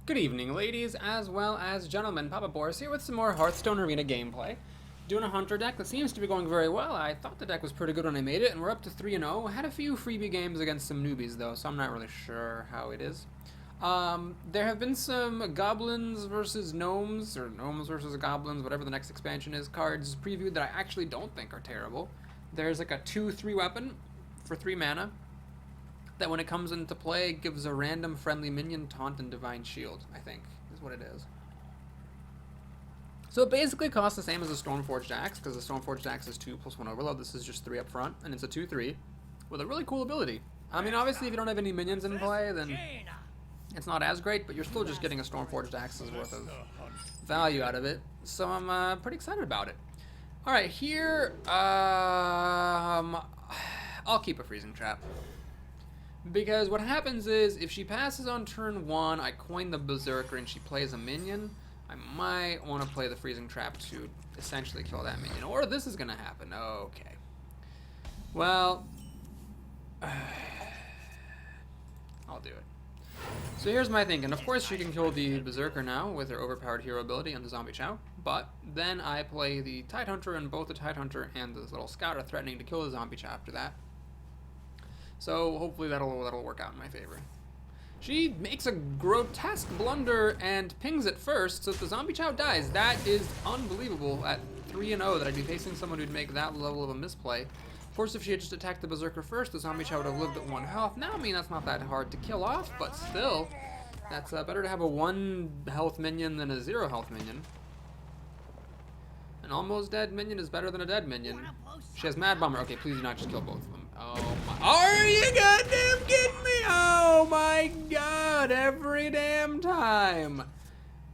Good evening, ladies, as well as gentlemen. Papa Boris here with some more Hearthstone Arena gameplay. Doing a Hunter deck that seems to be going very well. I thought the deck was pretty good when I made it, and we're up to 3-0. Had a few freebie games against some newbies, though, so I'm not really sure how it is. There have been some Goblins versus Gnomes, or Gnomes versus Goblins, whatever the next expansion is, cards previewed that I actually don't think are terrible. There's like a 2/3 weapon for 3 mana. That when it comes into play, gives a random friendly minion taunt and divine shield, I think, is what it is. So it basically costs the same as a Stormforged Axe, because the Stormforged Axe is 2+1 overload. This is just 3 up front, and it's a 2/3 with a really cool ability. I mean, obviously, if you don't have any minions in play, then it's not as great, but you're still just getting a Stormforged Axe's worth of value out of it. So I'm pretty excited about it. All right, here, I'll keep a Freezing Trap. Because what happens is, if she passes on turn 1, I coin the Berserker and she plays a minion, I might want to play the Freezing Trap to essentially kill that minion. Or this is going to happen. Okay. Well, I'll do it. So here's my thinking. Of course she can kill the Berserker now with her overpowered hero ability and the Zombie Chow, but then I play the Tidehunter, and both the Tidehunter and this little Scout are threatening to kill the Zombie Chow after that. So hopefully that'll work out in my favor. She makes a grotesque blunder and pings it first, so if the Zombie Chow dies, that is unbelievable at 3-0 that I'd be facing someone who'd make that level of a misplay. Of course, if she had just attacked the Berserker first, the Zombie Chow would have lived at 1 health. Now, I mean, that's not that hard to kill off, but still, that's better to have a 1 health minion than a 0 health minion. An almost dead minion is better than a dead minion. She has Mad Bomber. Okay, please do not just kill both of them. Oh my. Are you goddamn kidding me? Oh my god, every damn time.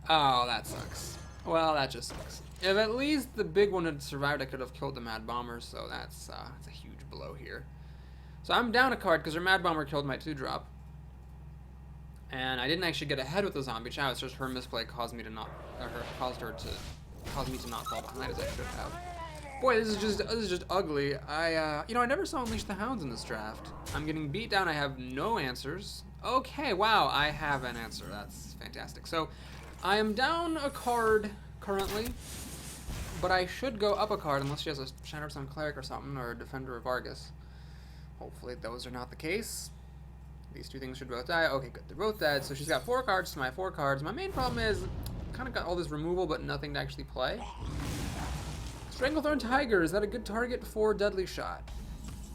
Oh, that sucks. Well, that just sucks. If at least the big one had survived, I could have killed the Mad Bomber, so that's a huge blow here. So I'm down a card because her Mad Bomber killed my 2-drop. And I didn't actually get ahead with the Zombie Chow, it's just her misplay caused me to not, caused me to not fall behind as I should have. Boy, this is just ugly. I never saw Unleash the Hounds in this draft. I'm getting beat down. I have no answers. Okay, wow, I have an answer. That's fantastic. So, I am down a card currently, but I should go up a card unless she has a Shattered Sun Cleric or something, or a Defender of Vargas. Hopefully those are not the case. These two things should both die. Okay, good. They're both dead. So she's got 4 cards to my 4 cards. My main problem is, kind of got all this removal, but nothing to actually play. Stranglethorn Tiger, is that a good target for Deadly Shot?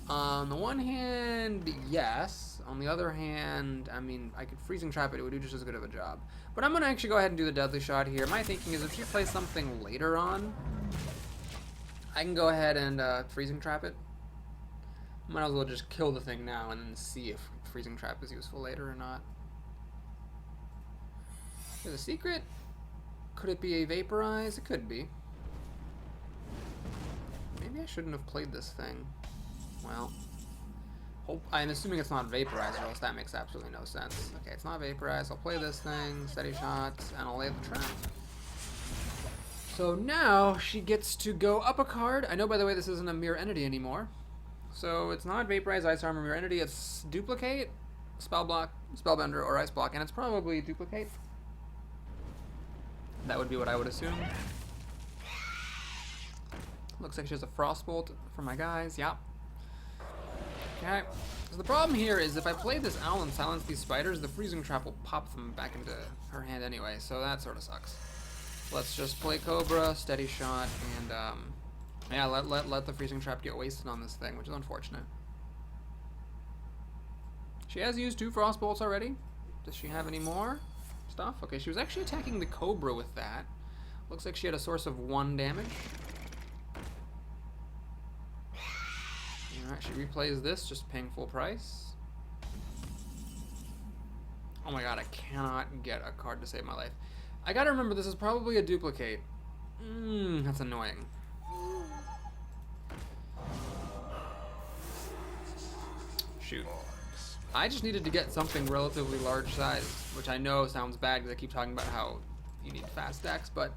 On the one hand, yes. On the other hand, I mean, I could Freezing Trap it, it would do just as good of a job. But I'm going to actually go ahead and do the Deadly Shot here. My thinking is if she plays something later on, I can go ahead and Freezing Trap it. Might as well just kill the thing now and then see if Freezing Trap is useful later or not. There's a secret. Could it be a Vaporize? It could be. Maybe I shouldn't have played this thing. Well, I'm assuming it's not Vaporize, or else that makes absolutely no sense. Okay, it's not Vaporize. I'll play this thing, Steady Shot, and I'll lay the trap. So now she gets to go up a card. I know, by the way, this isn't a Mirror Entity anymore. So it's not Vaporize, Ice Armor, Mirror Entity. It's Duplicate, Spell Block, Spellbender, or Ice Block, and it's probably Duplicate. That would be what I would assume. Looks like she has a Frostbolt for my guys. Yep. Okay. So the problem here is if I play this Owl and silence these spiders, the Freezing Trap will pop them back into her hand anyway, so that sort of sucks. Let's just play Cobra, Steady Shot, and yeah, let the Freezing Trap get wasted on this thing, which is unfortunate. She has used 2 Frostbolts already. Does she have any more stuff? Okay, she was actually attacking the Cobra with that. Looks like she had a source of 1 damage. Alright, she replays this, just paying full price. Oh my god, I cannot get a card to save my life. I gotta remember this is probably a duplicate. That's annoying. Shoot. I just needed to get something relatively large size, which I know sounds bad because I keep talking about how you need fast decks, but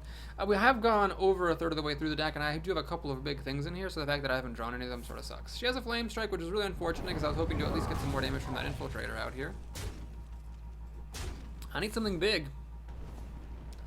we have gone over a third of the way through the deck, and I do have a couple of big things in here, so the fact that I haven't drawn any of them sort of sucks. She has a Flame Strike, which is really unfortunate because I was hoping to at least get some more damage from that Infiltrator out here. I need something big.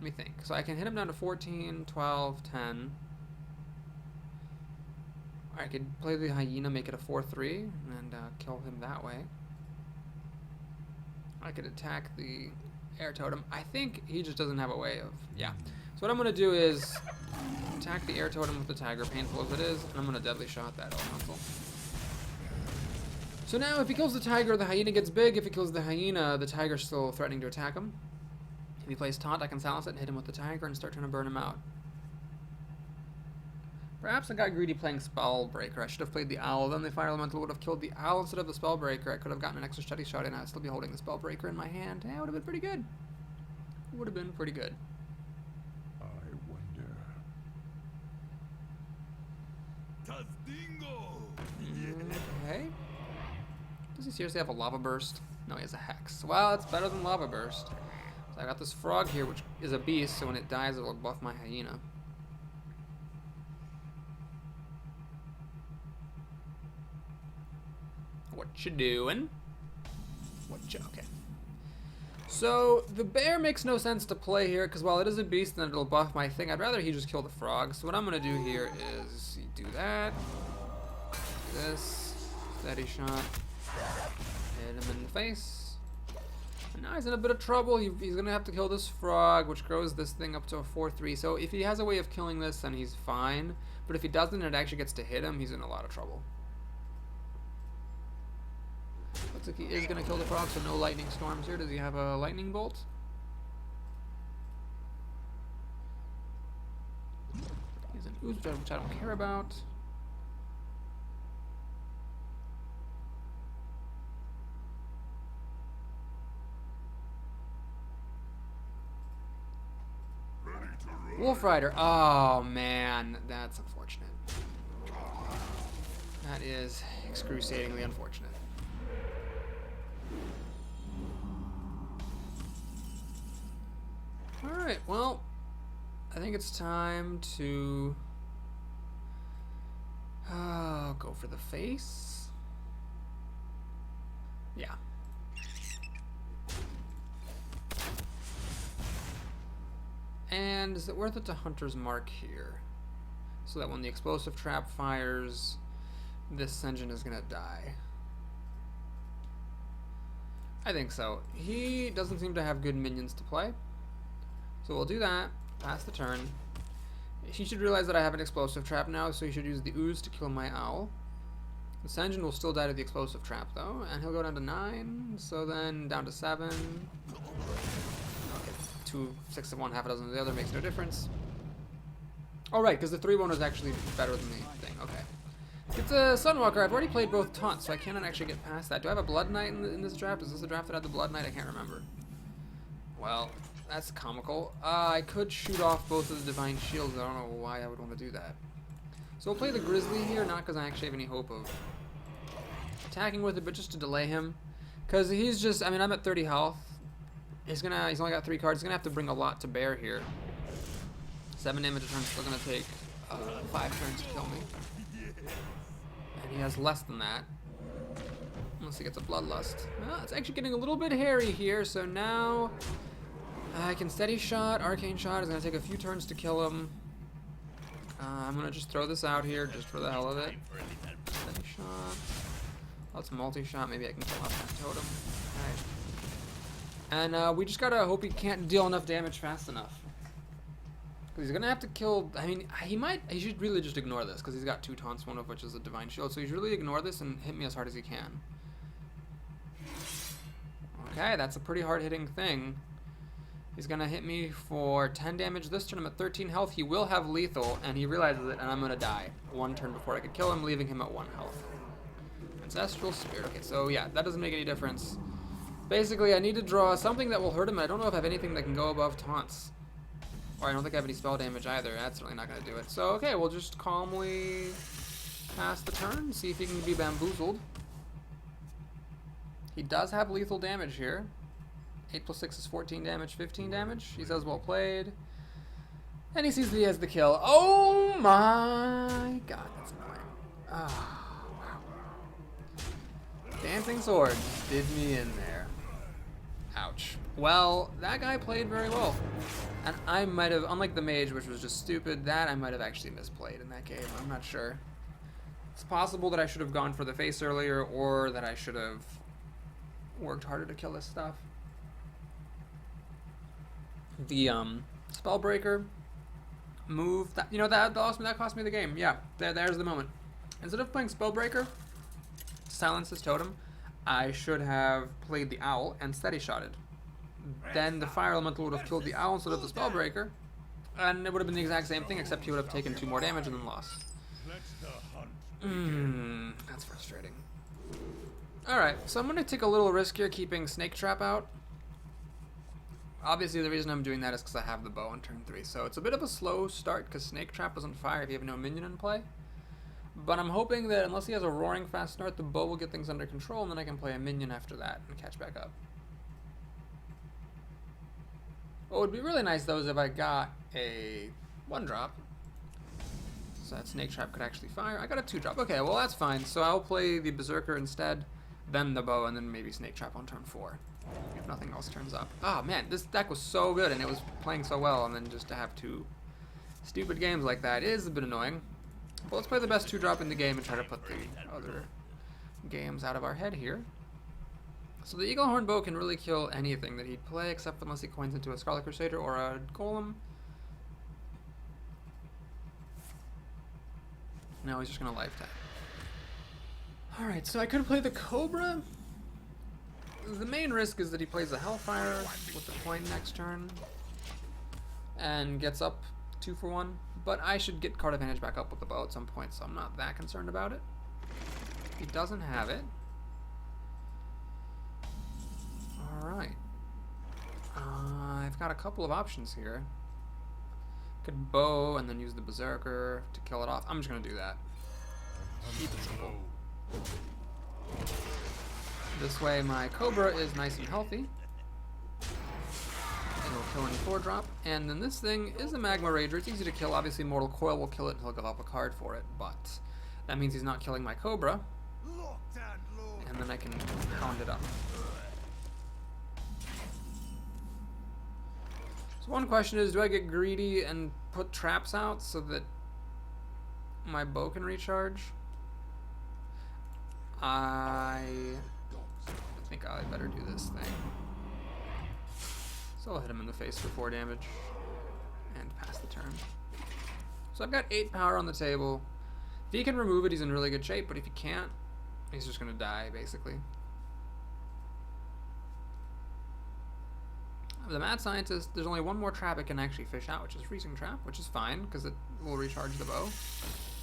Let me think. So I can hit him down to 14, 12, 10. I could play the hyena, make it a 4-3, and kill him that way. I could attack the air totem. I think he just doesn't have a way of... Yeah. So what I'm going to do is attack the air totem with the tiger, painful as it is, and I'm going to deadly shot that elemental. So now if he kills the tiger, the hyena gets big. If he kills the hyena, the tiger's still threatening to attack him. If he plays taunt, I can silence it and hit him with the tiger and start trying to burn him out. Perhaps I got greedy playing Spellbreaker. I should have played the owl. Then the fire elemental would have killed the owl instead of the Spellbreaker. I could have gotten an extra steady shot and I'd still be holding the Spellbreaker in my hand. Yeah, it would have been pretty good. Would have been pretty good. I wonder. Okay. Does he seriously have a lava burst? No, he has a hex. Well, it's better than lava burst. So I got this frog here, which is a beast, so when it dies, it will buff my hyena. What you doing? Okay. So the bear makes no sense to play here because while it is a beast, then it'll buff my thing. I'd rather he just kill the frog. So what I'm gonna do here is do that, do this, steady shot, hit him in the face. And now he's in a bit of trouble. He's gonna have to kill this frog, which grows this thing up to a 4-3. So if he has a way of killing this, then he's fine. But if he doesn't, and it actually gets to hit him, he's in a lot of trouble. Looks like he is going to kill the frog, so no lightning storms here. Does he have a lightning bolt? He has an ooze, which I don't care about. Wolf Rider. Oh, man. That's unfortunate. That is excruciatingly unfortunate. Alright, well, I think it's time to go for the face. Yeah. And is it worth it to Hunter's Mark here? So that when the explosive trap fires, this engine is gonna die. I think so. He doesn't seem to have good minions to play. So we'll do that, pass the turn. He should realize that I have an explosive trap now, so he should use the ooze to kill my owl. This engine will still die to the explosive trap though, and he'll go down to 9, so then down to 7. Okay, 2, 6 of one, half a dozen of the other makes no difference. Oh right, because the 3-1 is actually better than the thing, okay. It's a Sunwalker. I've already played both taunts, so I cannot actually get past that. Do I have a Blood Knight in this draft? Is this the draft that had the Blood Knight? I can't remember. Well, that's comical. I could shoot off both of the Divine Shields. I don't know why I would want to do that. So we'll play the Grizzly here, not because I actually have any hope of attacking with it, but just to delay him. Because he's just, I mean, I'm at 30 health. He's only got 3 cards. He's going to have to bring a lot to bear here. 7 damage a turn, still going to take 5 turns to kill me. And he has less than that. Unless he gets a Bloodlust. Well, it's actually getting a little bit hairy here, so now I can Steady Shot. Arcane Shot is going to take a few turns to kill him. I'm going to just throw this out here just for the hell of it. Steady Shot. Let's multi-shot. Maybe I can kill off that totem. Alright. And we just got to hope he can't deal enough damage fast enough. Because he's going to have to kill... I mean, he should really just ignore this because he's got 2 taunts, one of which is a Divine Shield. So he should really ignore this and hit me as hard as he can. Okay, that's a pretty hard-hitting thing. He's going to hit me for 10 damage this turn. I'm at 13 health. He will have lethal, and he realizes it, and I'm going to die 1 turn before I could kill him, leaving him at 1 health. Ancestral Spirit. Okay, so yeah, that doesn't make any difference. Basically, I need to draw something that will hurt him, and I don't know if I have anything that can go above taunts. Or I don't think I have any spell damage either. That's certainly not going to do it. So, okay, we'll just calmly pass the turn, see if he can be bamboozled. He does have lethal damage here. 8 plus 6 is 14 damage, 15 damage. He says, well played. And he sees that he has the kill. Oh my god, that's annoying. Oh, wow. Dancing Sword did me in there. Ouch. Well, that guy played very well. And I might have, unlike the mage, which was just stupid, that I might have actually misplayed in that game. I'm not sure. It's possible that I should have gone for the face earlier, or that I should have worked harder to kill this stuff. The Spellbreaker move, that, you know, that cost me the game. Yeah, there's the moment. Instead of playing Spellbreaker, silence his totem, I should have played the owl and steady shotted. Then the fire elemental would have killed the owl instead of the Spellbreaker, and it would have been the exact same thing, except he would have taken 2 more damage and then lost. That's frustrating. Alright, so I'm going to take a little risk here keeping Snake Trap out. Obviously the reason I'm doing that is because I have the bow on turn 3, so it's a bit of a slow start because Snake Trap doesn't fire if you have no minion in play. But I'm hoping that unless he has a roaring fast start, the bow will get things under control, and then I can play a minion after that and catch back up. What would be really nice though is if I got a 1-drop, so that Snake Trap could actually fire. I got a 2-drop. Okay, well that's fine. So I'll play the Berserker instead, then the bow, and then maybe Snake Trap on turn 4, if nothing else turns up. Oh man, this deck was so good and it was playing so well, and then just to have 2 stupid games like that is a bit annoying. But let's play the best 2-drop in the game and try to put the other games out of our head here. So the Eagle Horn Bow can really kill anything that he'd play, except unless he coins into a Scarlet Crusader or a Golem. No, he's just going to life tap. Alright, so I could play the Cobra. The main risk is that he plays the Hellfire with the coin next turn and gets up 2 for 1. But I should get card advantage back up with the bow at some point, so I'm not that concerned about it. He doesn't have it. Alright. I've got a couple of options here. Could bow and then use the Berserker to kill it off. I'm just going to do that. Keep it simple. This way my Cobra is nice and healthy. It'll kill any 4-drop. And then this thing is a Magma Rager. It's easy to kill. Obviously Mortal Coil will kill it and he'll give up a card for it. But that means he's not killing my Cobra. And then I can pound it up. So one question is, do I get greedy and put traps out so that my bow can recharge? I think I better do this thing. So I'll hit him in the face for 4 damage and pass the turn. So I've got 8 power on the table. If he can remove it, he's in really good shape, but if he can't, he's just going to die, basically. The Mad Scientist, there's only 1 more trap it can actually fish out, which is Freezing Trap, which is fine, because it will recharge the bow.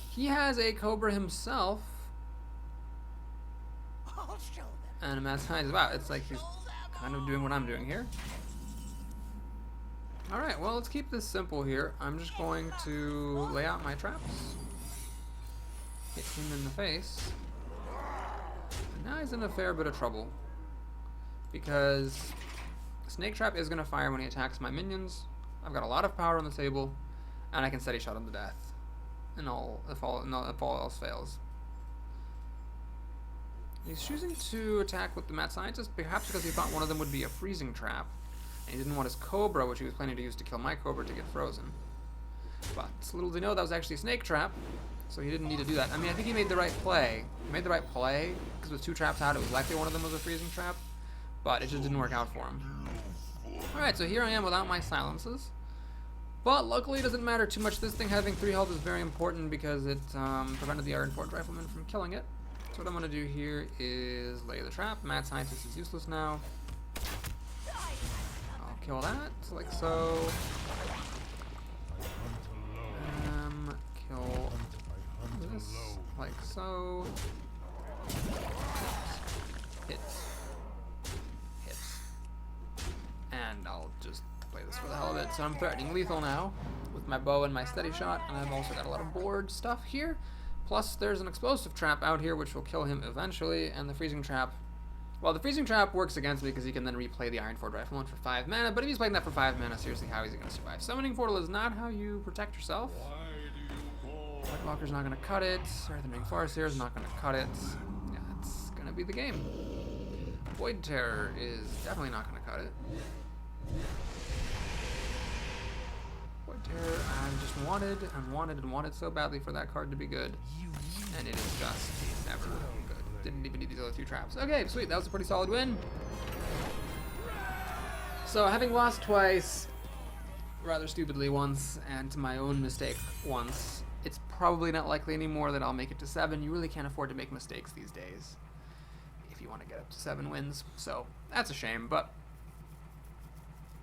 He has a Cobra himself. And a Mad Scientist, wow, it's like he's kind of doing what I'm doing here. Alright, well, let's keep this simple here. I'm just going to lay out my traps. Hit him in the face. And now he's in a fair bit of trouble. Because Snake Trap is going to fire when he attacks my minions. I've got a lot of power on the table, and I can steady shot him to death. And if all else fails. He's choosing to attack with the Mad Scientist, perhaps because he thought one of them would be a Freezing Trap. And he didn't want his Cobra, which he was planning to use to kill my Cobra, to get frozen. But little did he know that was actually a Snake Trap, so he didn't need to do that. I mean, I think he made the right play. He made the right play, because with 2 traps out, it was likely one of them was a Freezing Trap. But it just didn't work out for him. Alright, so here I am without my silences. But luckily it doesn't matter too much. This thing having 3 health is very important because it prevented the Ironforged Rifleman from killing it. So what I'm going to do here is lay the trap. Mad Scientist is useless now. I'll kill that, like so. Kill this, like so. Hits. And I'll just play this for the hell of it. So I'm threatening lethal now with my bow and my steady shot, and I've also got a lot of board stuff here. Plus there's an explosive trap out here which will kill him eventually, and the freezing trap, well, the freezing trap works against me because he can then replay the Ironforged Rifleman for 5 mana, but if he's playing that for 5 mana, seriously, how is he going to survive? Summoning Portal is not how you protect yourself. Walker's not going to cut it. Earthen Ring Farseer is not going to cut it. Yeah, it's going to be the game. Void Terror is definitely not going to cut it. Void Terror, I just wanted and wanted and wanted so badly for that card to be good. And it is just never good. Didn't even need these other 2 traps. Okay, sweet. That was a pretty solid win. So, having lost twice, rather stupidly once, and to my own mistake once, it's probably not likely anymore that I'll make it to 7. You really can't afford to make mistakes these days if you want to get up to 7 wins. So, that's a shame, but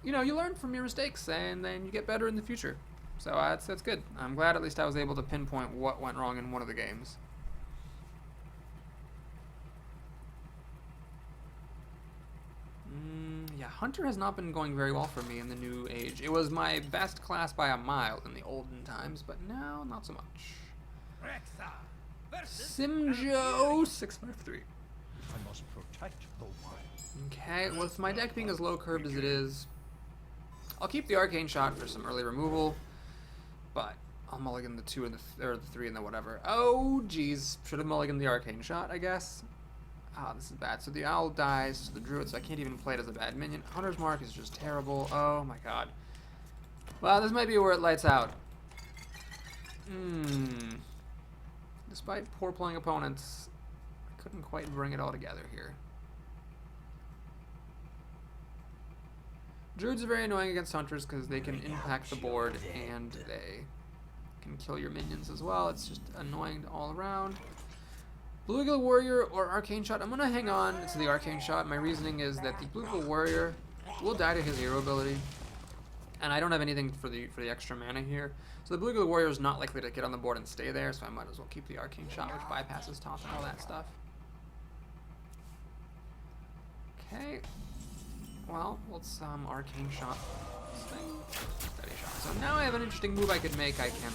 you know, you learn from your mistakes and then you get better in the future. So, that's good. I'm glad at least I was able to pinpoint what went wrong in one of the games. Yeah, Hunter has not been going very well for me in the new age. It was my best class by a mile in the olden times, but now not so much. Simjo 653. I must protect the wild. Okay, with my deck being as low curved as it is, I'll keep the Arcane Shot for some early removal, but I'll mulligan the 2 and the 3 and the whatever. Oh, geez. Should have mulliganed the Arcane Shot, I guess. Ah, this is bad. So the Owl dies to the Druid, so I can't even play it as a bad minion. Hunter's Mark is just terrible. Oh my god. Well, this might be where it lights out. Despite poor playing opponents, I couldn't quite bring it all together here. Druids are very annoying against Hunters because they can impact the board and they can kill your minions as well. It's just annoying all around. Blue Eagle Warrior or Arcane Shot. I'm going to hang on to the Arcane Shot. My reasoning is that the Blue Eagle Warrior will die to his hero ability, and I don't have anything for the extra mana here. So the Blue Eagle Warrior is not likely to get on the board and stay there, so I might as well keep the Arcane Shot, which bypasses toss and all that stuff. Okay. Well, let's Arcane Shot this thing. Steady Shot. So now I have an interesting move I could make. I can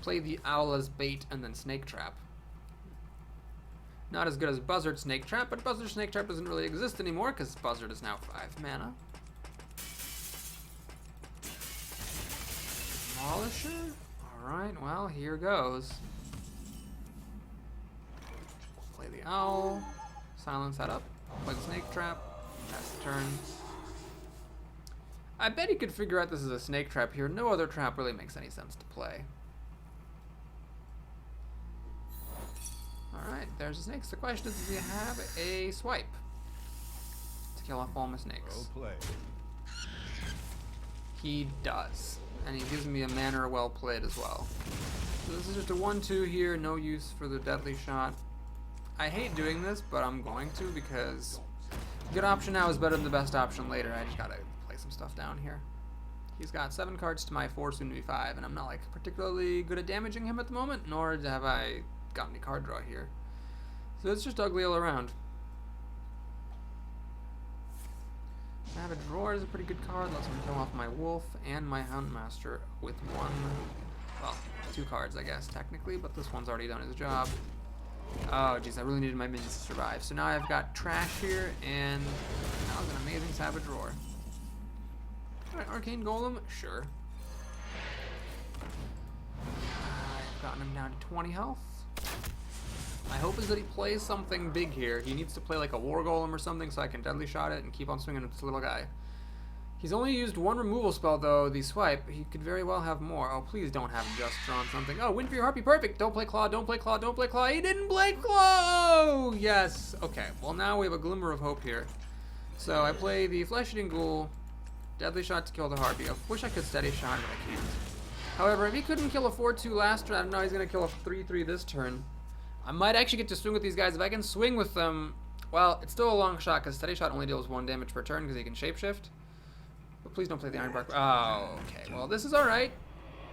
play the Owl as bait and then Snake Trap. Not as good as Buzzard Snake Trap, but Buzzard Snake Trap doesn't really exist anymore because Buzzard is now 5 mana. Demolisher? Alright, well, here goes. Play the Owl. Silence that up. Play the Snake Trap. Pass the turn. I bet he could figure out this is a Snake Trap here. No other trap really makes any sense to play. Alright, there's the snakes. The question is, does he have a swipe to kill off all my snakes? Well played. He does. And he gives me a mana well played as well. So this is just a 1-2 here, no use for the Deadly Shot. I hate doing this, but I'm going to because the good option now is better than the best option later. I just gotta play some stuff down here. He's got 7 cards to my 4, soon to be 5, and I'm not like particularly good at damaging him at the moment, nor have I got any card draw here. So it's just ugly all around. Savage Roar is a pretty good card. Lets me kill off my Wolf and my Houndmaster with 2 cards, I guess, technically, but this one's already done his job. Oh, jeez, I really needed my minions to survive. So now I've got Trash here, and that was an amazing Savage Roar. Alright, Arcane Golem, sure. I've gotten him down to 20 health. My hope is that he plays something big here. He needs to play like a War Golem or something so I can Deadly Shot it and keep on swinging with this little guy. He's only used 1 removal spell though, the Swipe. He could very well have more. Oh, please don't have just drawn something. Oh, Win for your Harpy, perfect! Don't play Claw, don't play Claw, don't play Claw. He didn't play Claw! Oh, yes! Okay, well now we have a glimmer of hope here. So I play the Flesh-Eating Ghoul, Deadly Shot to kill the Harpy. I wish I could Steady Shot, but I can't. However, if he couldn't kill a 4-2 last turn, I don't know, he's going to kill a 3-3 this turn. I might actually get to swing with these guys. If I can swing with them, well, it's still a long shot because Steady Shot only deals 1 damage per turn because he can shapeshift. But please don't play the Iron Bark. Oh, okay. Well, this is alright.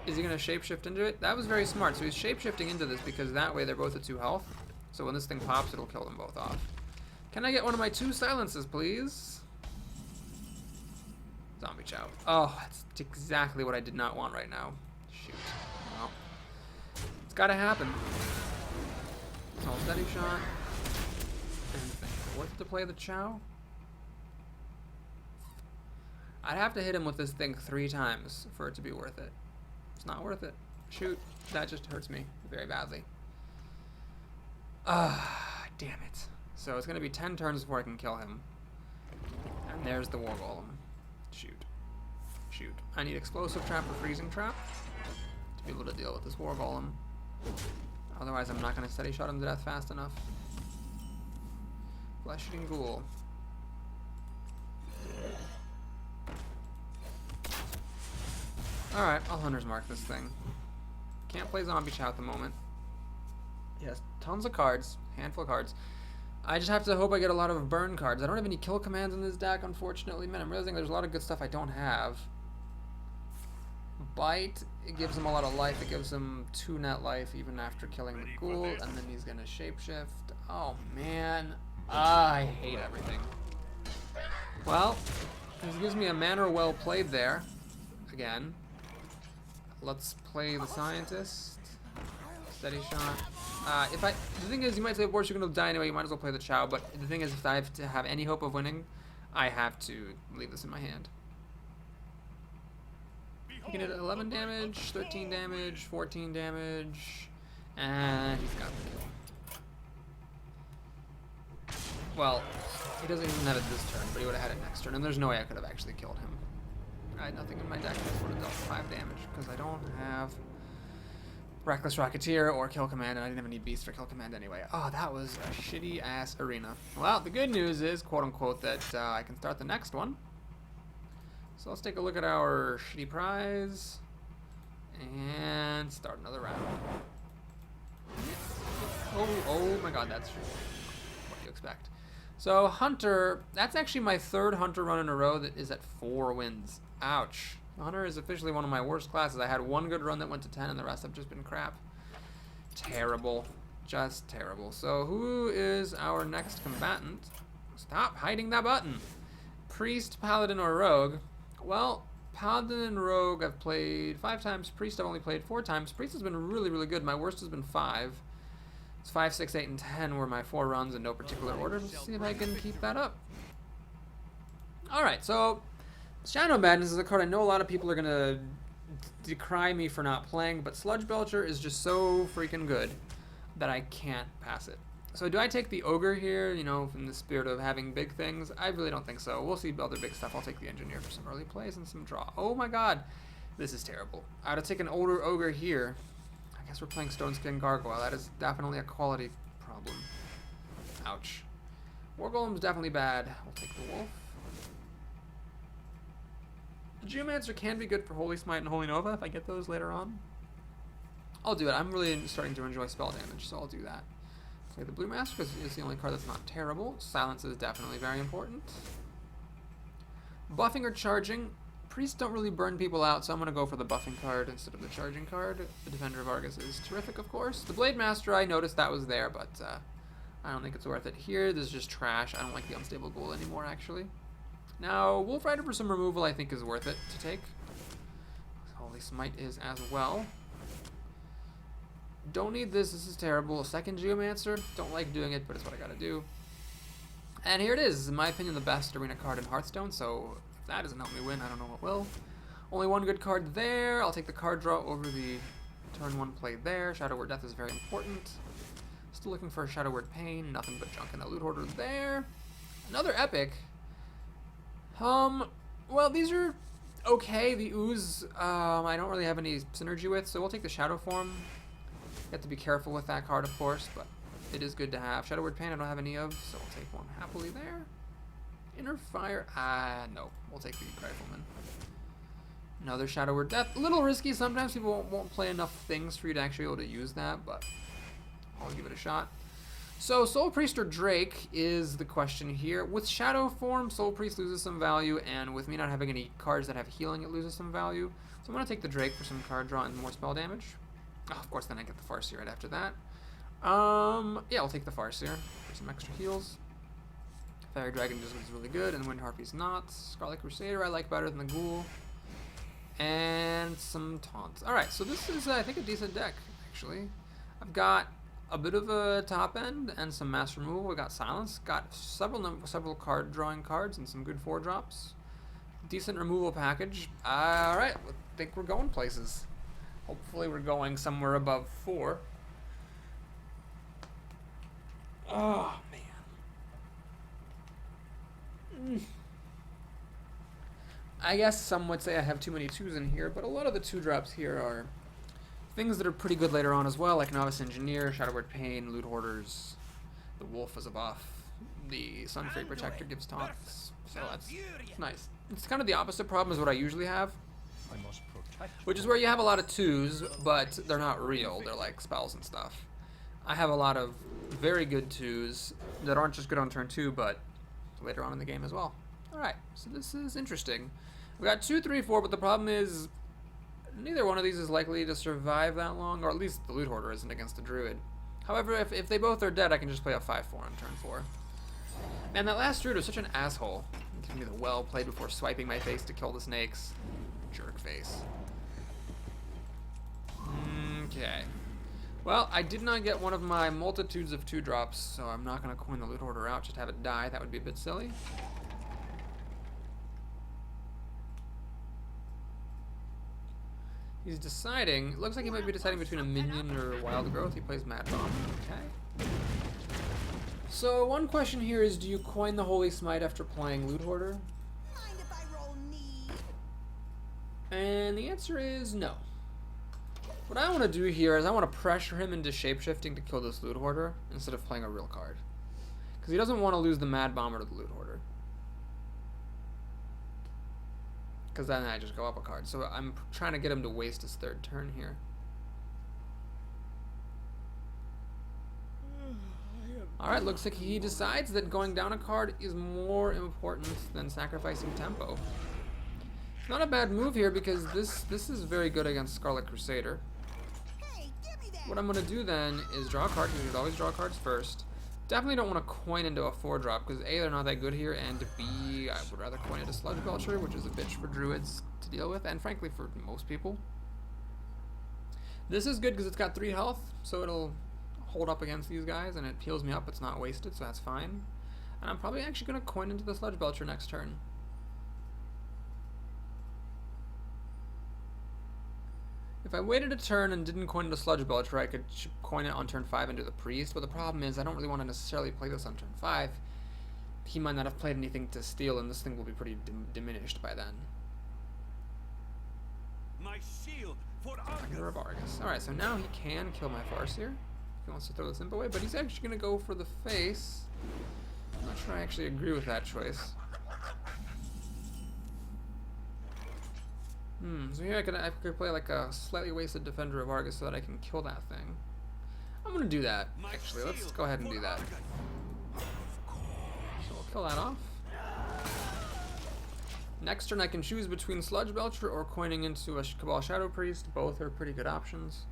Is he going to shapeshift into it? That was very smart. So he's shapeshifting into this because that way they're both at 2 health. So when this thing pops, it'll kill them both off. Can I get one of my 2 silences, please? Zombie Chow. Oh, that's exactly what I did not want right now. Shoot. Well, it's got to happen. Small Steady Shot. And worth it to play the Chow? I'd have to hit him with this thing 3 times for it to be worth it. It's not worth it. Shoot. That just hurts me very badly. Ah, damn it. So it's going to be 10 turns before I can kill him. And there's the War Golem. Shoot. Shoot. I need Explosive Trap or Freezing Trap to be able to deal with this War Golem. Otherwise, I'm not going to steady shot him to death fast enough. Flesh-eating Ghoul. Alright, I'll Hunter's Mark this thing. Can't play Zombie Chow at the moment. Yes, tons of cards. Handful of cards. I just have to hope I get a lot of burn cards. I don't have any kill commands in this deck, unfortunately. Man, I'm realizing there's a lot of good stuff I don't have. Bite, it gives him a lot of life. It gives him 2 net life even after killing the ghoul. And then he's going to shapeshift. Oh, man. I hate everything. Well, this gives me a manner well played there. Again. Let's play the Scientist. Steady shot. The thing is, you might say, of course, you're going to die anyway. You might as well play the Chow. But the thing is, if I have to have any hope of winning, I have to leave this in my hand. He can hit 11 damage, 13 damage, 14 damage, and he's got the kill. Well, he doesn't even have it this turn, but he would have had it next turn, and there's no way I could have actually killed him. I had nothing in my deck that would have dealt 5 damage, because I don't have Reckless Rocketeer or Kill Command, and I didn't even need Beast for Kill Command anyway. Oh, that was a shitty-ass arena. Well, the good news is, quote-unquote, that I can start the next one. So let's take a look at our shitty prize, and start another round. Oh my god, that's true. What do you expect? So, Hunter, that's actually my 3rd Hunter run in a row that is at 4 wins. Ouch. Hunter is officially one of my worst classes. I had one good run that went to 10, and the rest have just been crap. Terrible. Just terrible. So, who is our next combatant? Stop hiding that button. Priest, Paladin, or Rogue? Well, Paladin and Rogue I've played 5 times. Priest I've only played 4 times. Priest has been really, really good. My worst has been 5. It's 5, 6, 8, and 10 were my 4 runs in no particular order. Let's see if I can keep that up. Alright, so Shadow Madness is a card I know a lot of people are going to decry me for not playing, but Sludge Belcher is just so freaking good that I can't pass it. So do I take the Ogre here, you know, in the spirit of having big things? I really don't think so. We'll see other big stuff. I'll take the Engineer for some early plays and some draw. Oh my god, this is terrible. I'd have taken an older Ogre here. I guess we're playing Stone Skin Gargoyle. That is definitely a quality problem. Ouch. War Golem's definitely bad. We'll take the Wolf. The Geomancer can be good for Holy Smite and Holy Nova if I get those later on. I'll do it. I'm really starting to enjoy spell damage, so I'll do that. Play the Blue Master because it's the only card that's not terrible. Silence is definitely very important. Buffing or charging. Priests don't really burn people out, so I'm going to go for the buffing card instead of the charging card. The Defender of Argus is terrific, of course. The Blade Master, I noticed that was there, but I don't think it's worth it. Here, this is just trash. I don't like the Unstable Ghoul anymore, actually. Now, Wolf Rider for some removal I think is worth it to take. Holy Smite is as well. Don't need this. This is terrible. A second Geomancer. Don't like doing it, but it's what I gotta do. And here it is. In my opinion, the best arena card in Hearthstone, so if that doesn't help me win, I don't know what will. Only one good card there. I'll take the card draw over the turn 1 play there. Shadow Word Death is very important. Still looking for a Shadow Word Pain. Nothing but junk in the Loot Hoarder there. Another Epic. Well, these are okay. The Ooze, I don't really have any synergy with, so we'll take the Shadow Form. You have to be careful with that card, of course, but it is good to have. Shadow Word Pain I don't have any of, so I'll take one happily there. Inner Fire, no. We'll take the Rifleman. Another Shadow Word Death. A little risky. Sometimes people won't play enough things for you to actually be able to use that, but I'll give it a shot. So, Soul Priest or Drake is the question here. With Shadow Form, Soul Priest loses some value, and with me not having any cards that have healing, it loses some value. So I'm going to take the Drake for some card draw and more spell damage. Oh, of course, then I get the Farseer right after that. Yeah, I'll take the Farseer for some extra heals. Fairy Dragon just is really good, and Wind Harpy's not. Scarlet Crusader I like better than the Ghoul. And some taunts. Alright, so this is, I think, a decent deck, actually. I've got a bit of a top end and some mass removal. We got Silence. Got several card drawing cards and some good 4-drops. Decent removal package. Alright, I think we're going places. Hopefully we're going somewhere above 4. Oh, man. I guess some would say I have too many 2s in here, but a lot of the 2-drops here are things that are pretty good later on as well, like Novice Engineer, Shadowward Pain, Loot Hoarders, the Wolf is a buff, the Sunfree Protector gives taunts, so that's nice. It's kind of the opposite problem as what I usually have, I must protect. which is where you have a lot of 2s, but they're not real, they're like spells and stuff. I have a lot of very good 2s that aren't just good on turn 2, but later on in the game as well. Alright, so this is interesting. We got 2, 3, 4, but the problem is neither one of these is likely to survive that long, or at least the Loot Hoarder isn't against the Druid. However, if they both are dead, I can just play a 5-4 on turn 4. Man, that last Druid was such an asshole. Give me the well played before swiping my face to kill the snakes. Jerk face. Okay. Well, I did not get one of my multitudes of 2-drops, so I'm not going to coin the Loot Hoarder out, just have it die. That would be a bit silly. He's deciding, looks like he might be deciding between a minion or wild growth. He plays Mad Bomb. Okay. So one question here is, do you coin the Holy Smite after playing Loot Hoarder? Mind if I roll knee? And the answer is no. What I want to do here is I want to pressure him into shapeshifting to kill this Loot Hoarder instead of playing a real card. Because he doesn't want to lose the Mad Bomber to the Loot Hoarder. Because then I just go up a card. So I'm trying to get him to waste his 3rd turn here. Alright, looks like he decides that going down a card is more important than sacrificing tempo. It's not a bad move here because this is very good against Scarlet Crusader. Hey, give me that. What I'm going to do then is draw a card, because you should always draw cards first. Definitely don't want to coin into a 4-drop, because A, they're not that good here, and B, I would rather coin into Sludge Belcher, which is a bitch for druids to deal with, and frankly for most people. This is good because it's got 3 health, so it'll hold up against these guys, and it heals me up, it's not wasted, so that's fine. And I'm probably actually going to coin into the Sludge Belcher next turn. If I waited a turn and didn't coin into Sludge Belcher, I could coin it on turn 5 into the Priest, but the problem is I don't really want to necessarily play this on turn 5. He might not have played anything to steal, and this thing will be pretty diminished by then. My shield for Under Argus. Alright, so now he can kill my Farseer if he wants to throw this imp away, but he's actually going to go for the face. I'm not sure I actually agree with that choice. So here I could play like a slightly wasted Defender of Argus so that I can kill that thing. I'm going to do that, actually. Let's go ahead and do that. So we'll kill that off. Next turn I can choose between Sludge Belcher or coining into a Cabal Shadow Priest. Both are pretty good options.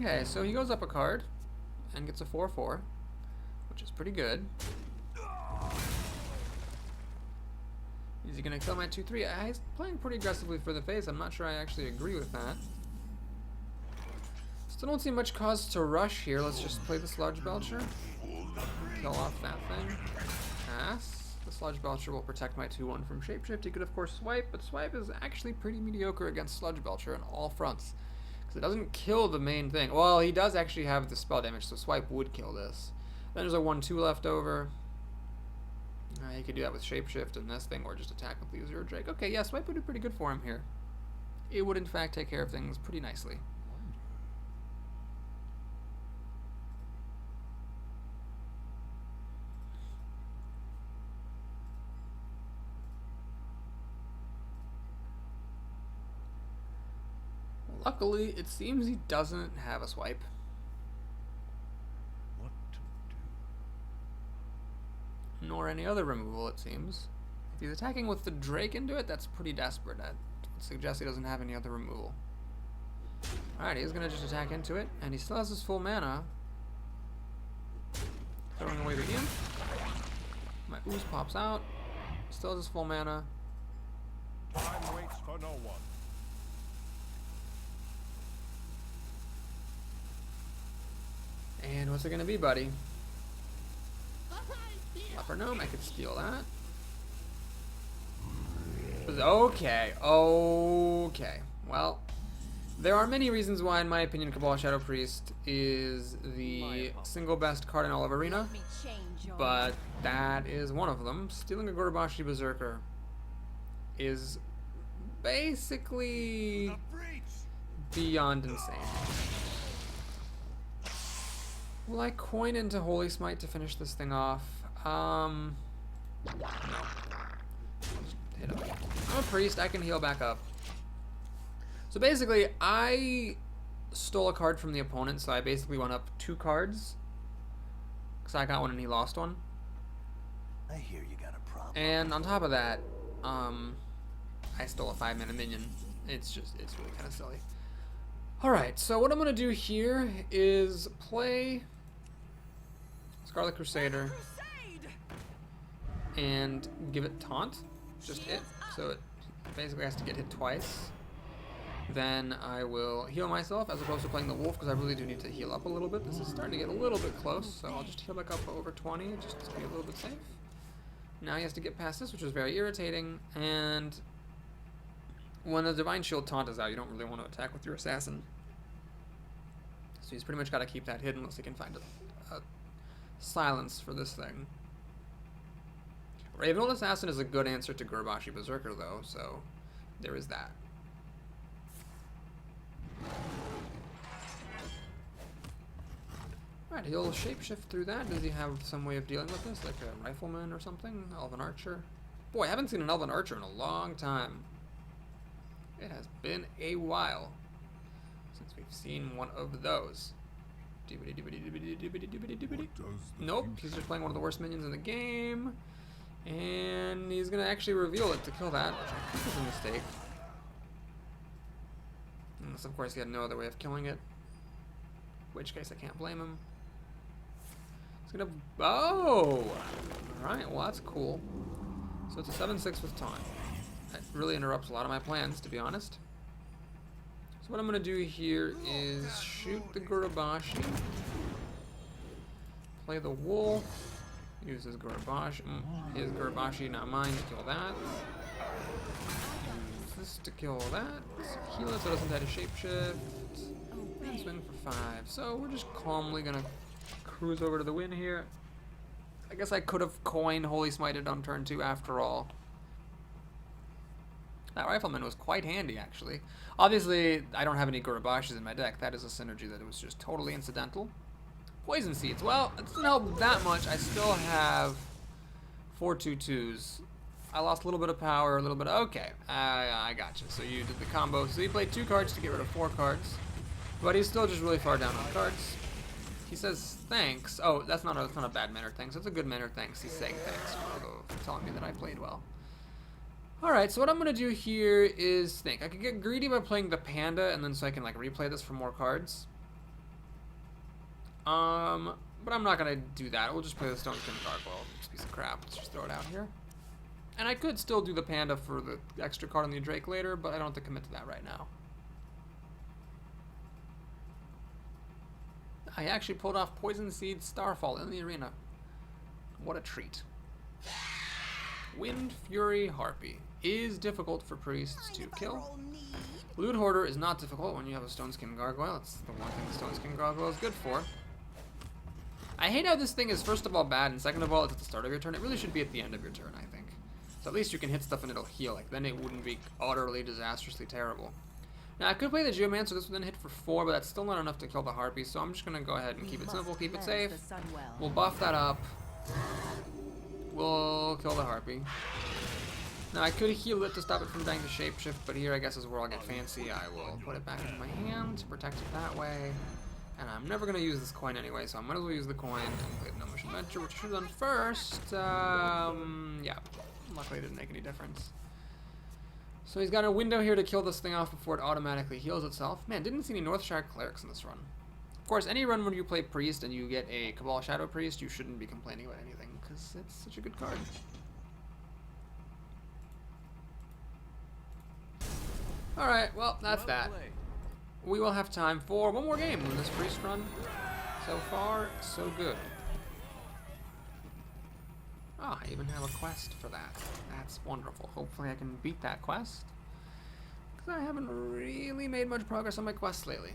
Okay, so he goes up a card and gets a 4/4, which is pretty good. Is he gonna kill my 2/3? He's playing pretty aggressively for the face. I'm not sure I actually agree with that. Still don't see much cause to rush here. Let's just play the Sludge Belcher. Kill off that thing. Pass. The Sludge Belcher will protect my 2/1 from Shapeshift. He could of course swipe, but swipe is actually pretty mediocre against Sludge Belcher on all fronts. Because it doesn't kill the main thing. Well, he does actually have the spell damage, so swipe would kill this. Then there's a 1/2 left over. He could do that with Shapeshift and this thing, or just attack with the Azure Drake. Okay, yeah, swipe would be pretty good for him here. It would in fact take care of things pretty nicely. Luckily, it seems he doesn't have a swipe. What to do? Nor any other removal, it seems. If he's attacking with the Drake into it, that's pretty desperate. That suggests he doesn't have any other removal. Alright, he's gonna just attack into it, and he still has his full mana. Throwing away the imp. My ooze pops out. Still has his full mana. Time waits for no one. And what's it gonna be, buddy? Leper Gnome, I could steal that. Okay, okay. Well, there are many reasons why, in my opinion, Cabal Shadow Priest is the single best card in all of Arena, Let me change your but that is one of them. Stealing a Gorobashi Berserker is basically The breach! beyond insane. Will I coin into Holy Smite to finish this thing off? No. Just hit him. I'm a priest, I can heal back up. So basically, I stole a card from the opponent, so I basically went up 2 cards. Because I got one and he lost one. I hear you got a problem. And on top of that, I stole a 5-mana minion. It's really kind of silly. Alright, so what I'm going to do here is play Scarlet Crusader crusade. and give it Taunt. Just hit. So it basically has to get hit twice. Then I will heal myself as opposed to playing the wolf because I really do need to heal up a little bit. This is starting to get a little bit close, so I'll just heal back up over 20 just to be a little bit safe. Now he has to get past this, which is very irritating, and when the Divine Shield taunt is out, you don't really want to attack with your assassin. So he's pretty much got to keep that hidden unless he can find a silence for this thing. Ravenhold Assassin is a good answer to Gorobashi Berserker though, so there is that. Alright, he'll shapeshift through that. Does he have some way of dealing with this, like a rifleman or something? Elven Archer? Boy, I haven't seen an Elven Archer in a long time. It has been a while since we've seen one of those. Nope, he's just playing one of the worst minions in the game. And he's gonna actually reveal it to kill that, which I think is a mistake. Unless, of course, he had no other way of killing it. In which case, I can't blame him. He's gonna... Oh! Alright, well, that's cool. So it's a 7-6 with taunt. That really interrupts a lot of my plans, to be honest. So what I'm gonna do here is shoot the Gorobashi. Play the wolf. Use his Gorobashi, not mine, to kill that. Use this to kill that. Heal it so it doesn't die to shapeshift. And swing for 5. So we're just calmly gonna cruise over to the win here. I guess I could have coined Holy Smited on turn 2 after all. That Rifleman was quite handy, actually. Obviously, I don't have any Gorobashis in my deck. That is a synergy that was just totally incidental. Poison Seeds. Well, it doesn't help that much. I still have 4 2/2s. I lost a little bit of power, a little bit of... Okay, I gotcha. So you did the combo. So you played 2 cards to get rid of 4 cards. But he's still just really far down on cards. He says thanks. Oh, that's not a bad manner thanks. That's a good manner thanks. He's saying thanks for telling me that I played well. Alright, so what I'm going to do here is think. I could get greedy by playing the Panda, and then so I can like replay this for more cards. But I'm not going to do that. We'll just play the Stone Skin Gargoyle. It's a piece of crap. Let's just throw it out here. And I could still do the Panda for the extra card on the Drake later, but I don't have to commit to that right now. I actually pulled off Poison Seed Starfall in the arena. What a treat. Wind Fury Harpy is difficult for priests to kill. Loot Hoarder is not difficult when you have a Stone Skin Gargoyle. That's the one thing the Stone Skin Gargoyle is good for. I hate how this thing is first of all bad, and second of all it's at the start of your turn. It really should be at the end of your turn, I think. So at least you can hit stuff and it'll heal. Like, then it wouldn't be utterly disastrously terrible. Now I could play the Geomancer, this would then hit for 4, but that's still not enough to kill the Harpy, so I'm just gonna go ahead and keep it simple, keep it safe. We'll buff that up. We'll kill the Harpy. Now I could heal it to stop it from dying to shapeshift, but here I guess is where I'll get fancy. I will put it back into my hand to protect it that way. And I'm never gonna use this coin anyway, so I might as well use the coin and play the Gnomish Adventure, which I should have done first. Yeah, luckily it didn't make any difference. So he's got a window here to kill this thing off before it automatically heals itself. Man, didn't see any Northshire Clerics in this run. Of course, any run where you play Priest and you get a Cabal Shadow Priest, you shouldn't be complaining about anything, because it's such a good card. Alright, well, that's that. We will have time for one more game in this Priest run. So far, so good. Oh, I even have a quest for that. That's wonderful. Hopefully I can beat that quest. Because I haven't really made much progress on my quests lately.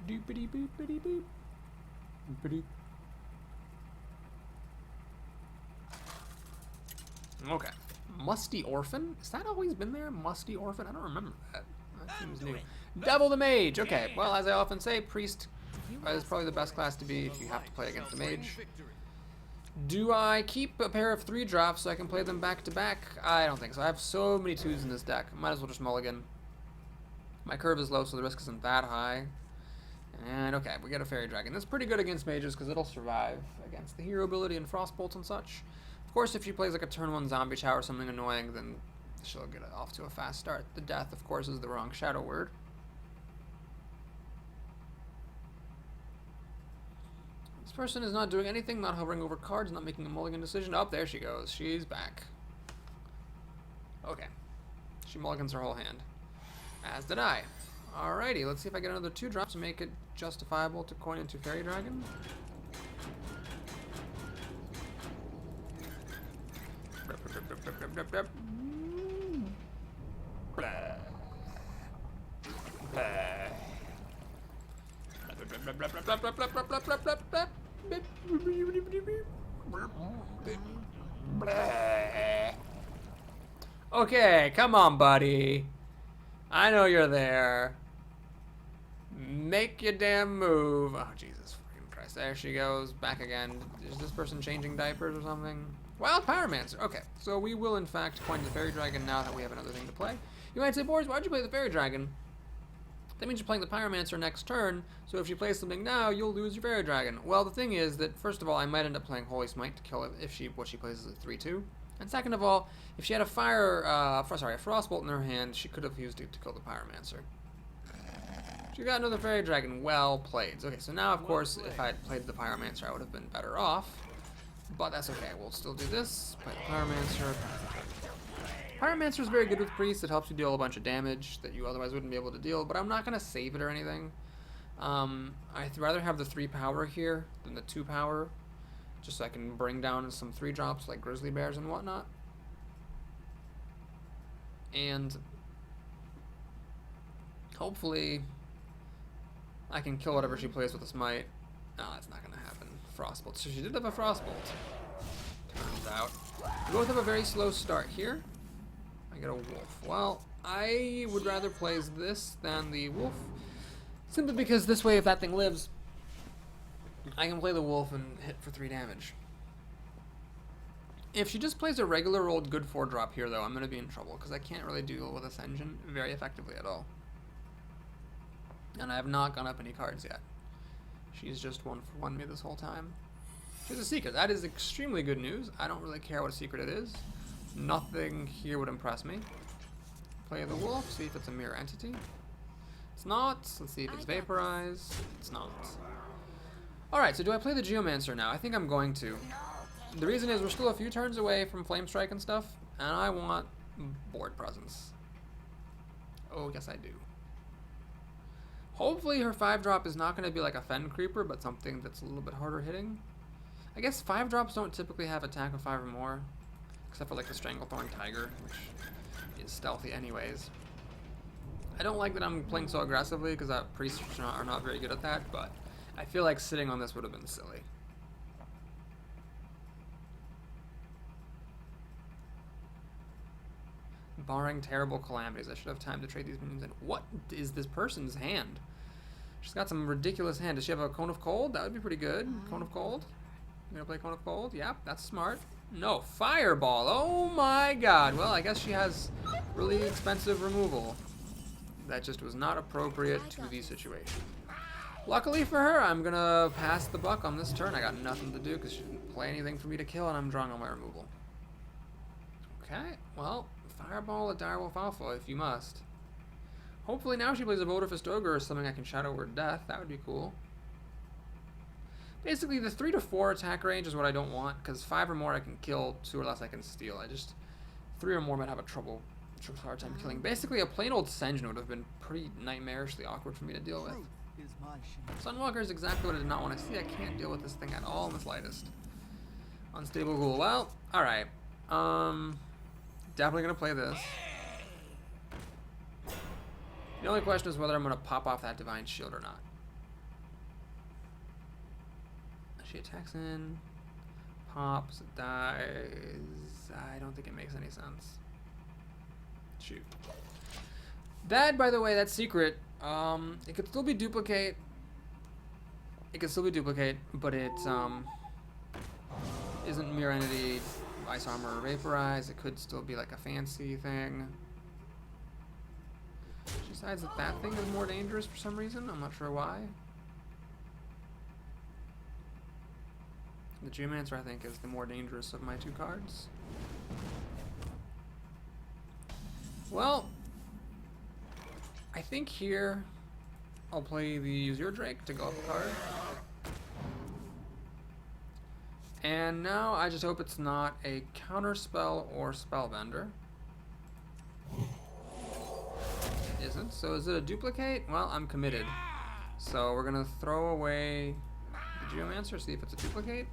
Doopity boopity boop. Boopity. Okay. Musty Orphan? Has that always been there? Musty Orphan? I don't remember that. That seems new. Devil the Mage! Okay, well, as I often say, Priest is probably the best class to be if you have to play against a mage. Do I keep a pair of 3-drops so I can play them back to back? I don't think so. I have so many 2s in this deck. Might as well just mulligan. My curve is low, so the risk isn't that high. And okay, we get a Fairy Dragon. That's pretty good against mages because it'll survive against the hero ability and Frostbolt and such. Of course, if she plays like a turn 1 Zombie Chow or something annoying, then she'll get it off to a fast start. The death, of course, is the wrong shadow word. This person is not doing anything, not hovering over cards, not making a mulligan decision. Oh, there she goes. She's back. Okay. She mulligans her whole hand. As did I. Alrighty, let's see if I get another 2-drop to make it justifiable to coin into Fairy Dragon. Okay, come on, buddy. I know you're there. Make your damn move. Oh, Jesus freaking Christ. There she goes. Back again. Is this person changing diapers or something? Wild Pyromancer. Okay, so we will, in fact, coin the Fairy Dragon now that we have another thing to play. You might say, Boris, why'd you play the Fairy Dragon? That means you're playing the Pyromancer next turn, so if you play something now, you'll lose your Fairy Dragon. Well, the thing is that, first of all, I might end up playing Holy Smite to kill it if what she plays is a 3-2. And second of all, if she had a Frostbolt in her hand, she could have used it to kill the Pyromancer. She got another Fairy Dragon. Well played. Okay, so now, of course, if I had played the Pyromancer, I would have been better off. But that's okay. We'll still do this. Play the Pyromancer. Pyromancer is very good with Priest. It helps you deal a bunch of damage that you otherwise wouldn't be able to deal, but I'm not going to save it or anything. I'd rather have the 3 power here than the 2 power, just so I can bring down some 3-drops like Grizzly Bears and whatnot. And hopefully I can kill whatever she plays with a Smite. No, that's not going to happen. Frostbolt. So she did have a Frostbolt. Turns out. We both have a very slow start here. I get a Wolf. Well, I would rather play this than the Wolf. Simply because this way, if that thing lives, I can play the Wolf and hit for 3 damage. If she just plays a regular old good 4-drop here, though, I'm going to be in trouble, because I can't really deal with this engine very effectively at all. And I have not gone up any cards yet. She's just 1-for-1 me this whole time. She's a secret. That is extremely good news. I don't really care what a secret it is. Nothing here would impress me. Play the Wolf, see if it's a mirror entity. It's not. Let's see if it's Vaporize. It's not. Alright, so do I play the Geomancer now? I think I'm going to. The reason is we're still a few turns away from Flame Strike and stuff, and I want board presence. Oh, yes I do. Hopefully her 5-drop is not going to be like a Fen Creeper, but something that's a little bit harder hitting. I guess 5-drops don't typically have attack of 5 or more, except for like the Stranglethorn Tiger, which is stealthy anyways. I don't like that I'm playing so aggressively, because priests are not very good at that, but I feel like sitting on this would have been silly. Barring terrible calamities, I should have time to trade these minions in. What is this person's hand? She's got some ridiculous hand. Does she have a Cone of Cold? That would be pretty good. Cone of Cold? You gonna play Cone of Cold? Yep, that's smart. No, Fireball. Oh my god. Well, I guess she has really expensive removal. That just was not appropriate to the situation. Luckily for her, I'm gonna pass the buck on this turn. I got nothing to do because she didn't play anything for me to kill, and I'm drawing on my removal. Okay, well, Fireball a Direwolf Alpha if you must. Hopefully now she plays a Votivist Ogre or something I can Shadow Word Death. That would be cool. Basically, the 3 to 4 attack range is what I don't want, because 5 or more I can kill, 2 or less I can steal. 3 or more might have a hard time killing. Basically, a plain old Senjin would have been pretty nightmarishly awkward for me to deal with. Sunwalker is exactly what I did not want to see. I can't deal with this thing at all in the slightest. Unstable ghoul. Well, alright. Definitely gonna play this. The only question is whether I'm gonna pop off that Divine Shield or not. She attacks in, pops, dies. I don't think it makes any sense. Shoot. That, by the way, that secret, it could still be duplicate. It could still be duplicate, but it isn't mirror entity, ice armor, or vaporize. It could still be like a fancy thing. She decides that that thing is more dangerous for some reason. I'm not sure why. The Geomancer, I think, is the more dangerous of my 2 cards. Well, I think here I'll play the Azure Drake to go up a card. And now I just hope it's not a counterspell or spellbender. It isn't. So is it a duplicate? Well, I'm committed. So we're gonna throw away the Geomancer, see if it's a duplicate.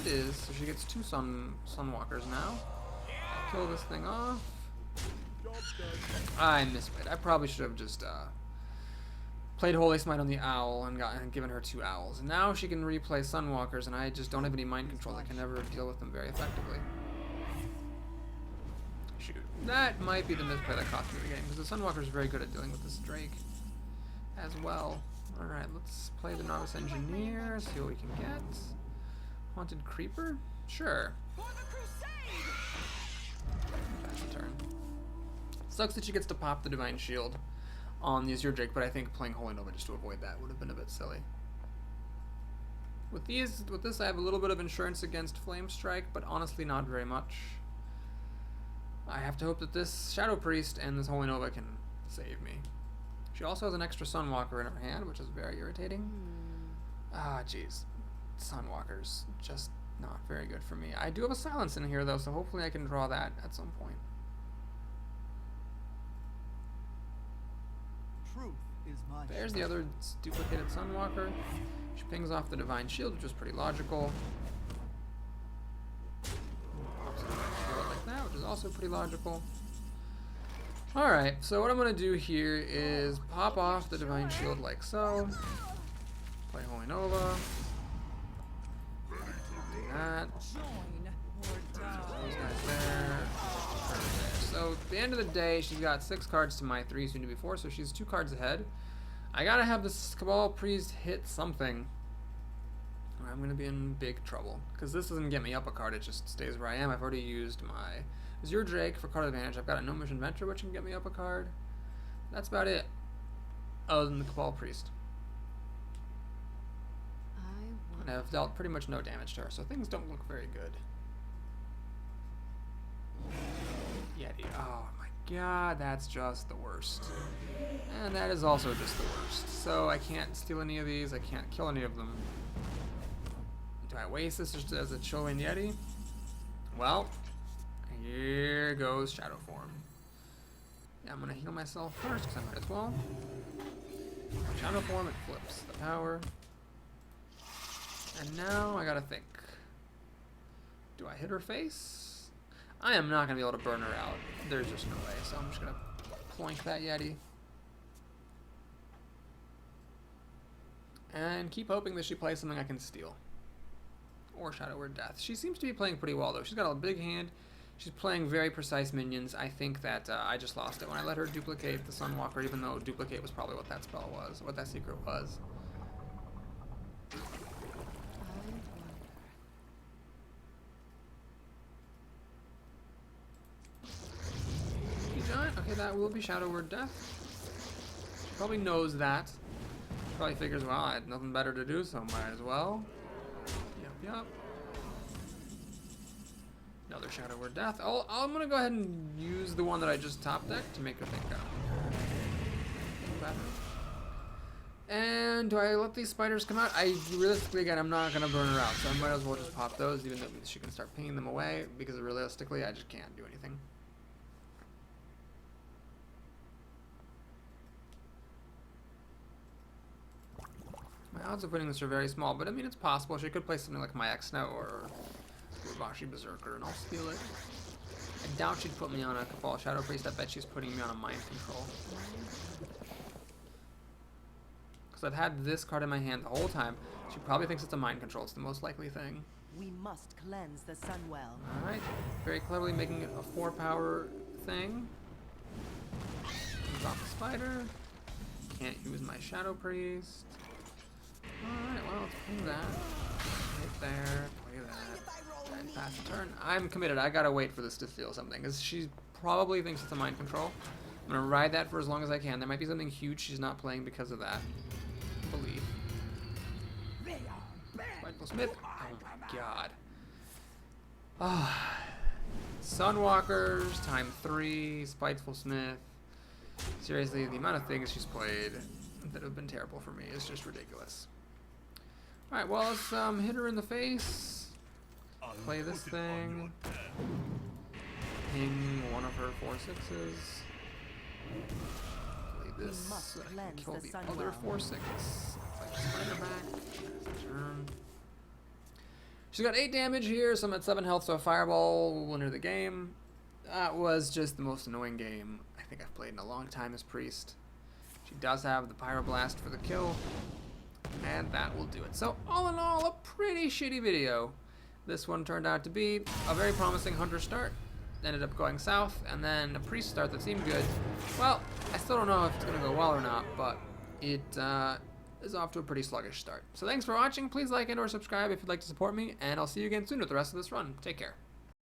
It is. So she gets 2 Sunwalkers now. I'll kill this thing off. I misplayed. I probably should have just played Holy Smite on the Owl and given her 2 Owls. And now she can replay Sunwalkers, and I just don't have any mind control. I can never deal with them very effectively. Shoot. That might be the misplay that cost me the game, because the Sunwalker is very good at dealing with this Drake as well. Alright, let's play the Novice Engineer, see what we can get. Haunted Creeper? Sure. Pass the turn. Sucks that she gets to pop the Divine Shield on the Azure Drake, but I think playing Holy Nova just to avoid that would have been a bit silly. With this, I have a little bit of insurance against Flame Strike, but honestly not very much. I have to hope that this Shadow Priest and this Holy Nova can save me. She also has an extra Sunwalker in her hand, which is very irritating. Ah, jeez. Sunwalkers, just not very good for me. I do have a Silence in here, though, so hopefully I can draw that at some point. There's the other duplicated Sunwalker. She pings off the Divine Shield, which is pretty logical. Pops a Divine Shield like that, which is also pretty logical. Alright, so what I'm going to do here is pop off the Divine Shield like so. Play Holy Nova. Do that. Those guys there. So at the end of the day, she's got 6 cards to my 3, soon to be 4, so she's 2 cards ahead. I gotta have this Cabal Priest hit something, or I'm gonna be in big trouble. Because this doesn't get me up a card, it just stays where I am. I've already used my Azure Drake for card advantage. I've got a No Mission Venture, which can get me up a card. That's about it, other than the Cabal Priest. And I've dealt pretty much no damage to her, so things don't look very good. Yeti. Oh my god, that's just the worst. And that is also just the worst. So I can't steal any of these, I can't kill any of them. Do I waste this just as a Chilling Yeti? Well, here goes Shadow Form. Yeah, I'm gonna heal myself first, because I might as well. Shadow Form, it flips the power. And now I gotta think. Do I hit her face? I am not going to be able to burn her out. There's just no way, so I'm just going to ploink that Yeti. And keep hoping that she plays something I can steal. Or Shadow Word Death. She seems to be playing pretty well, though. She's got a big hand. She's playing very precise minions. I think that I just lost it when I let her duplicate the Sunwalker, even though duplicate was probably what that spell was, what that secret was. Okay, that will be Shadow Word Death. She probably knows that. She probably figures, well, I had nothing better to do, so might as well. Yep. Another Shadow Word Death. I'm gonna go ahead and use the one that I just top decked to make her think better. And do I let these spiders come out? I realistically, again, I'm not gonna burn her out, so I might as well just pop those, even though she can start pinging them away, because realistically, I just can't do anything. My odds of winning this are very small, but I mean, it's possible. She could play something like my X-Now or Vashi Berserker, and I'll steal it. I doubt she'd put me on a Cabal Shadow Priest. I bet she's putting me on a Mind Control. Because I've had this card in my hand the whole time. She probably thinks it's a Mind Control. It's the most likely thing. We must cleanse the Sunwell. Alright. Very cleverly making it a 4-power thing. Comes off the spider. Can't use my Shadow Priest. Alright, well, let's ping that. Hit there. Play that. And pass the turn. I'm committed. I gotta wait for this to feel something. Because she probably thinks it's a Mind Control. I'm gonna ride that for as long as I can. There might be something huge she's not playing because of that. Believe. Spiteful Smith. Oh my god. Ah. Sunwalkers, time 3, Spiteful Smith. Seriously, the amount of things she's played that have been terrible for me is just ridiculous. Alright, well, let's hit her in the face. Play this thing. Ping one of her 4/6s. Play this so I can kill the other 4/6. Play spider back. Turn. She's got 8 damage here, so I'm at 7 health, so a fireball will win her the game. That was just the most annoying game I think I've played in a long time as Priest. She does have the Pyroblast for the kill, and that will do it. So all in all, a pretty shitty video. This one turned out to be a very promising Hunter start. Ended up going south, and then a Priest start that seemed good. Well, I still don't know if it's going to go well or not, but it is off to a pretty sluggish start. So thanks for watching. Please like and or subscribe if you'd like to support me, and I'll see you again soon with the rest of this run. Take care.